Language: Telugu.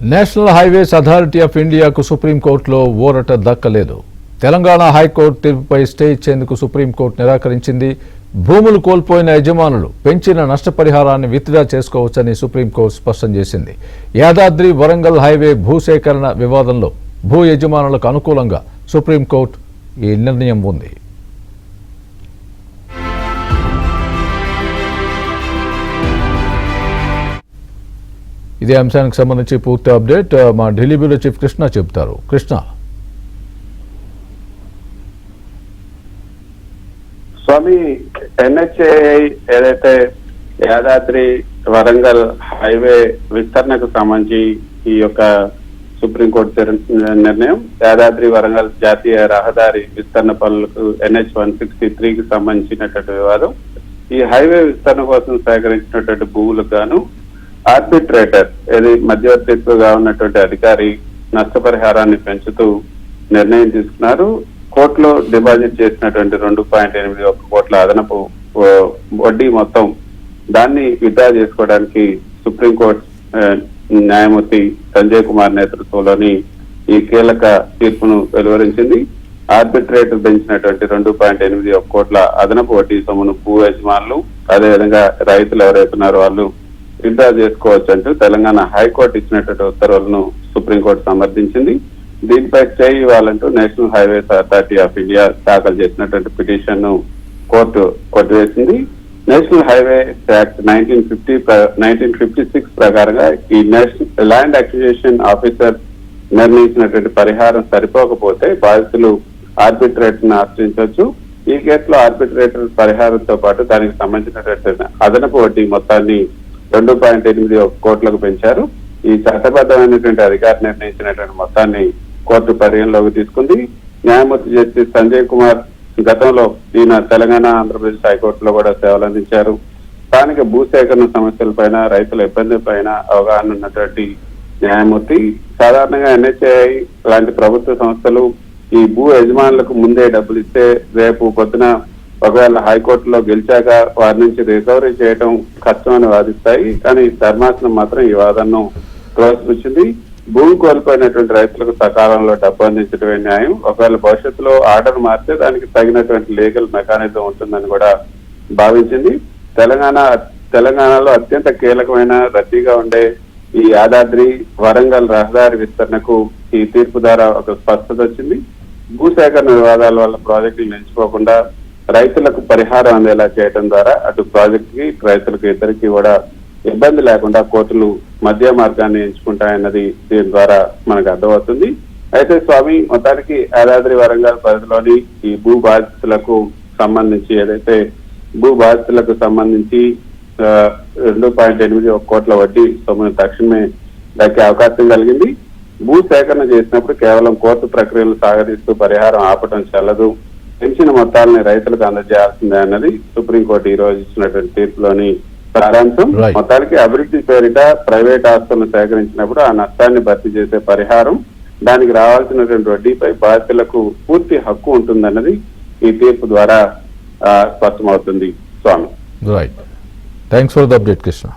నేషనల్ హైవేస్ అథారిటీ ఆఫ్ ఇండియాకు సుప్రీంకోర్టులో ఊరట దక్కలేదు. తెలంగాణ హైకోర్టు తీర్పుపై స్టే ఇచ్చేందుకు సుప్రీంకోర్టు నిరాకరించింది. భూములు కోల్పోయిన యజమానులు పెంచిన నష్టపరిహారాన్ని విత్డ్రా చేసుకోవచ్చని సుప్రీంకోర్టు స్పష్టం చేసింది. యాదాద్రి వరంగల్ హైవే భూసేకరణ వివాదంలో భూ యజమానులకు అనుకూలంగా సుప్రీంకోర్టు ఈ నిర్ణయం ఉంది. ఇదే అంశానికి సంబంధించి పూర్తి అప్డేట్ మా ఢిల్లీ బ్యూరో చీఫ్ కృష్ణ చెబుతారు. కృష్ణ, స్వామి, ఎన్హెచ్ఏఐ ఏదైతే యాదాద్రి వరంగల్ హైవే విస్తరణకు సంబంధించి ఈ యొక్క సుప్రీంకోర్టు నిర్ణయం, యాదాద్రి వరంగల్ జాతీయ రహదారి విస్తరణ పనులకు NH 163కి సంబంధించినటువంటి వివాదం, ఈ హైవే విస్తరణ కోసం సేకరించినటువంటి భూములకు గాను ఆర్బిట్రేటర్ ఏది మధ్యవర్తిత్వగా ఉన్నటువంటి అధికారి నష్టపరిహారాన్ని పెంచుతూ నిర్ణయం తీసుకున్నారు. కోర్టులో డిపాజిట్ చేసినటువంటి 2.81 కోట్ల అదనపు వడ్డీ మొత్తం దాన్ని విత్డ్రా చేసుకోవడానికి సుప్రీంకోర్టు న్యాయమూర్తి సంజయ్ కుమార్ నేతృత్వంలోని ఈ కీలక తీర్పును వెలువరించింది. ఆర్బిట్రేటర్ పెంచినటువంటి 2.81 కోట్ల అదనపు వడ్డీ సొమ్మును భూ యజమానులు, అదేవిధంగా రైతులు ఎవరైతున్నారో వాళ్ళు విత్డ్రా చేసుకోవచ్చు అంటూ తెలంగాణ హైకోర్టు ఇచ్చినటువంటి ఉత్తర్వులను సుప్రీంకోర్టు సమర్థించింది. దీనిపై స్టే ఇవ్వాలంటూ National Highways Authority of India దాఖలు చేసినటువంటి పిటిషన్ ను కోర్టు కొట్టివేసింది. నేషనల్ హైవేస్ యాక్ట్ 1956 ప్రకారంగా ఈ నేషనల్ ల్యాండ్ అక్విజిషన్ ఆఫీసర్ నిర్ణయించినటువంటి పరిహారం సరిపోకపోతే బాధితులు ఆర్బిట్రేటర్ ను ఆశ్రయించవచ్చు. ఈ కేసులో ఆర్బిట్రేటర్ పరిహారంతో పాటు దానికి సంబంధించినటువంటి అదనపు వడ్డీ మొత్తాన్ని 2.81 కోట్లకు పెంచారు. ఈ చట్టబద్ధమైనటువంటి అధికారి నిర్ణయించినటువంటి మొత్తాన్ని కోర్టు పరిగణలోకి తీసుకుంది. న్యాయమూర్తి జస్టిస్ సంజయ్ కుమార్ గతంలో ఈయన తెలంగాణ, ఆంధ్రప్రదేశ్ హైకోర్టులో కూడా సేవలు అందించారు. స్థానిక భూసేకరణ సమస్యలపైన, రైతుల ఇబ్బందులపైన అవగాహన ఉన్నటువంటి న్యాయమూర్తి. సాధారణంగా NHAI లాంటి ప్రభుత్వ సంస్థలు ఈ భూ యజమానులకు ముందే డబ్బులు ఇస్తే రేపు పొద్దున ఒకవేళ హైకోర్టులో గెలిచాక వారి నుంచి రికవరీ చేయడం కష్టమని వాదిస్తాయి. కానీ ధర్మాసనం మాత్రం ఈ వాదనను త్రోసిపుచ్చింది. భూమి కోల్పోయినటువంటి రైతులకు సకాలంలో డబ్బు అందించడమే న్యాయం. ఒకవేళ భవిష్యత్తులో ఆర్డర్ మారితే దానికి తగినటువంటి లీగల్ మెకానిజం ఉంటుందని కూడా భావించింది. తెలంగాణలో అత్యంత కీలకమైన రద్దీగా ఉండే ఈ యాదాద్రి వరంగల్ రహదారి విస్తరణకు ఈ తీర్పు ద్వారా ఒక స్పష్టత వచ్చింది. భూసేకరణ వివాదాల వల్ల ప్రాజెక్టులు నిలిచిపోకుండా రైతులకు పరిహారం అందేలా చేయడం ద్వారా అటు ప్రాజెక్టుకి, రైతులకు ఇద్దరికి కూడా ఇబ్బంది లేకుండా కోర్టులు మధ్య మార్గాన్ని ఎంచుకుంటాయన్నది దీని ద్వారా మనకు అర్థమవుతుంది. అయితే స్వామి, మొత్తానికి యాదాద్రి వరంగల్ పరిధిలోని ఈ భూ బాధితులకు సంబంధించి ఏదైతే భూ బాధితులకు సంబంధించి 2.81 కోట్ల వడ్డీ సొమ్మును తక్షణమే దక్కే అవకాశం కలిగింది. భూ సేకరణ చేసినప్పుడు కేవలం కోర్టు ప్రక్రియలు సాగదీస్తూ పరిహారం ఆపటం చెల్లదు, పెంచిన మొత్తాలని రైతులకు అందజేయాల్సిందే అన్నది సుప్రీంకోర్టు ఈ రోజు ఇచ్చినటువంటి తీర్పులోని సారాంశం. మొత్తానికి అభివృద్ధి పేరిట ప్రైవేట్ ఆస్తులను సేకరించినప్పుడు ఆ నష్టాన్ని భర్తీ చేసే పరిహారం, దానికి రావాల్సినటువంటి వడ్డీపై బాధితులకు పూర్తి హక్కు ఉంటుందన్నది ఈ తీర్పు ద్వారా స్పష్టమవుతుంది. Swami, right, thanks for the update Krishna.